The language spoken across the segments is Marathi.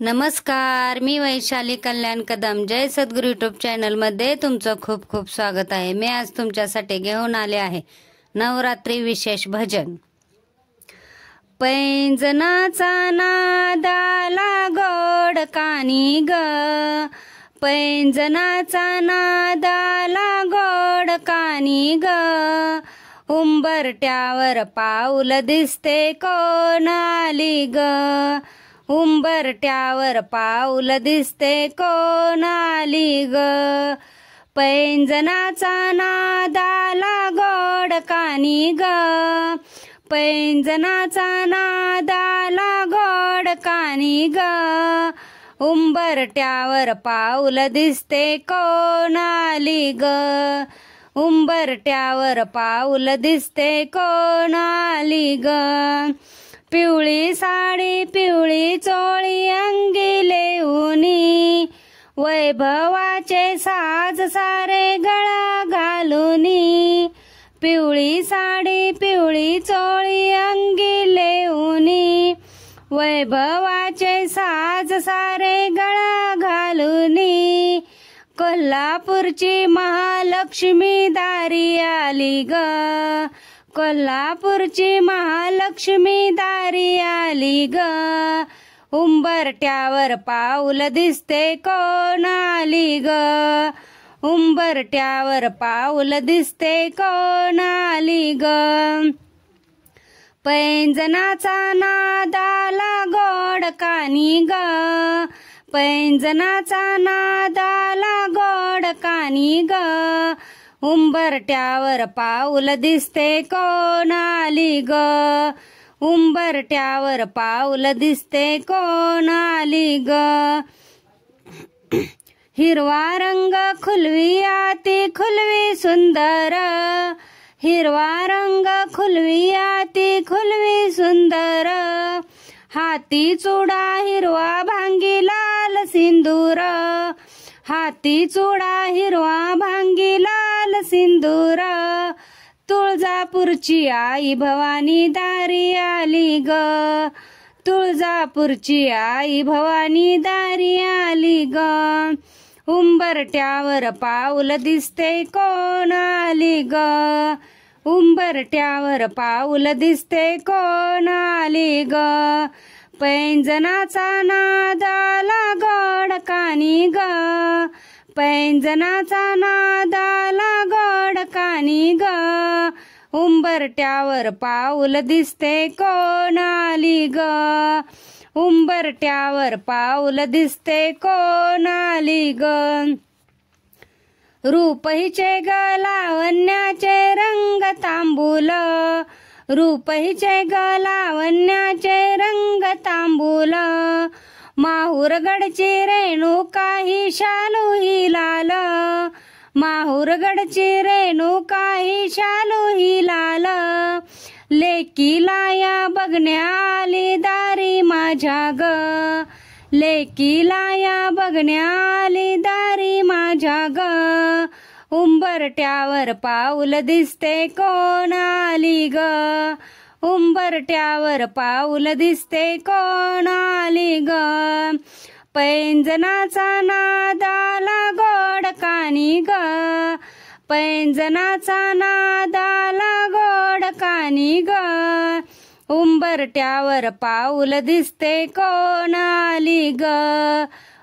नमस्कार, मी वैशाली कल्याण कदम जय सद्गुरू यूट्यूब चॅनल मध्ये तुमचं खूप खूप स्वागत आहे। मी आज तुमच्यासाठी घेऊन आले आहे नवरात्री विशेष भजन। पैंजनाचा नाद आला गोड कानी ग, पैंजनाचा नाद आला गोड कानी ग, उंबरट्यावर पाऊल दिसते कोण आली ग, उंबरट्यावर पाऊल दिसते कोण आली ग, पैंजनाचा नाद आला गोड कानी ग, पैंजनाचा नाद आला गोड कानी ग, उंबरट्यावर पाऊल दिसते कोण आली ग, उंबरट्यावर पाऊल दिसते कोण आली ग, पिवळी साडी पिवळी चोळी अंगी लेऊनी, वैभवाचे साज सारे गळा घालूनी, पिवळी साडी पिवळी चोळी अंगी लेऊनी, वैभवाचे साज सारे गळा घालूनी, कोल्हापूरची महालक्ष्मी दारी आली ग, कोल्हापूरची महालक्ष्मी दारी आली ग, उंबरट्यावर पाऊल दिसते कोण आली ग, उंबरट्यावर पाऊल दिसते कोण आली ग, पैंजनाचा नाद आला गोड कानी ग, पैंजनाचा नाद आला गोड कानी ग, उंबरट्यावर पाऊल दिसते कोण आली ग, उंबरट्यावर पाऊल दिसते कोण आली ग, हिरवा रंग खुलवी आती खुलवी सुंदर, हिरवा रंग खुलवी आती खुलवी सुंदर, हाती चुडा हिरवा भांगी लाल सिंदूर, हाती चुडा हिरवा भांगी लाल सिंदूर, तुळजापूरची आई भवानी दारी आली ग, तुळजापूरची आई भवानी दारी आली ग, उंबरट्यावर पाऊल दिसते कोण आली ग, उंबरट्यावर पाऊल दिसते कोण आली ग, पैंजनाचा नाद आला गोड कानी ग, पैंजनाचा नाद आला गोड कानी ग, उंबरट्यावर पाऊल दिसते कोण आली ग, उंबरट्यावर पाऊल दिसते कोण आली ग, रूप हिचे ग लावण्याचे रंग तांबूल, रूप हिचे ग लावण्याचे रंग तांबूल, माहुरगडची रेणुका ही शालू ही लाल, माहुरगडची रेणुका ही शालू ही लाल, लेकीला या बघण्या आली दारी माझ्या ग, लेकीला या बघण्या आली दारी माझ्या ग, उंबरट्यावर पाऊल दिसते कोण आली ग, उंबरट्यावर पाऊल दिसते कोण आली ग, पैंजनाचा नाद आला गोड कानी ग, पैंजनाचा नाद आला गोड कानी ग, उंबरट्यावर पाऊल दिसते कोण आली ग,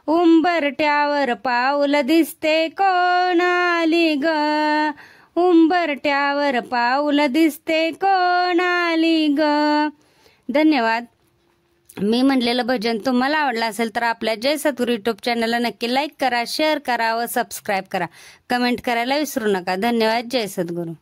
उंबरट्यावर पाऊल दिसते कोण आली ग, उंबरट्यावर पाऊल दिसते कोण आली ग। धन्यवाद। मी म्हणलेलं भजन तुम्हाला आवडलं असेल तर आपल्या जय सद्गुरू यूट्यूब चॅनलला नक्की लाईक करा, शेअर करा व सबस्क्राईब करा, कमेंट करायला विसरू नका। धन्यवाद। जय सद्गुरू।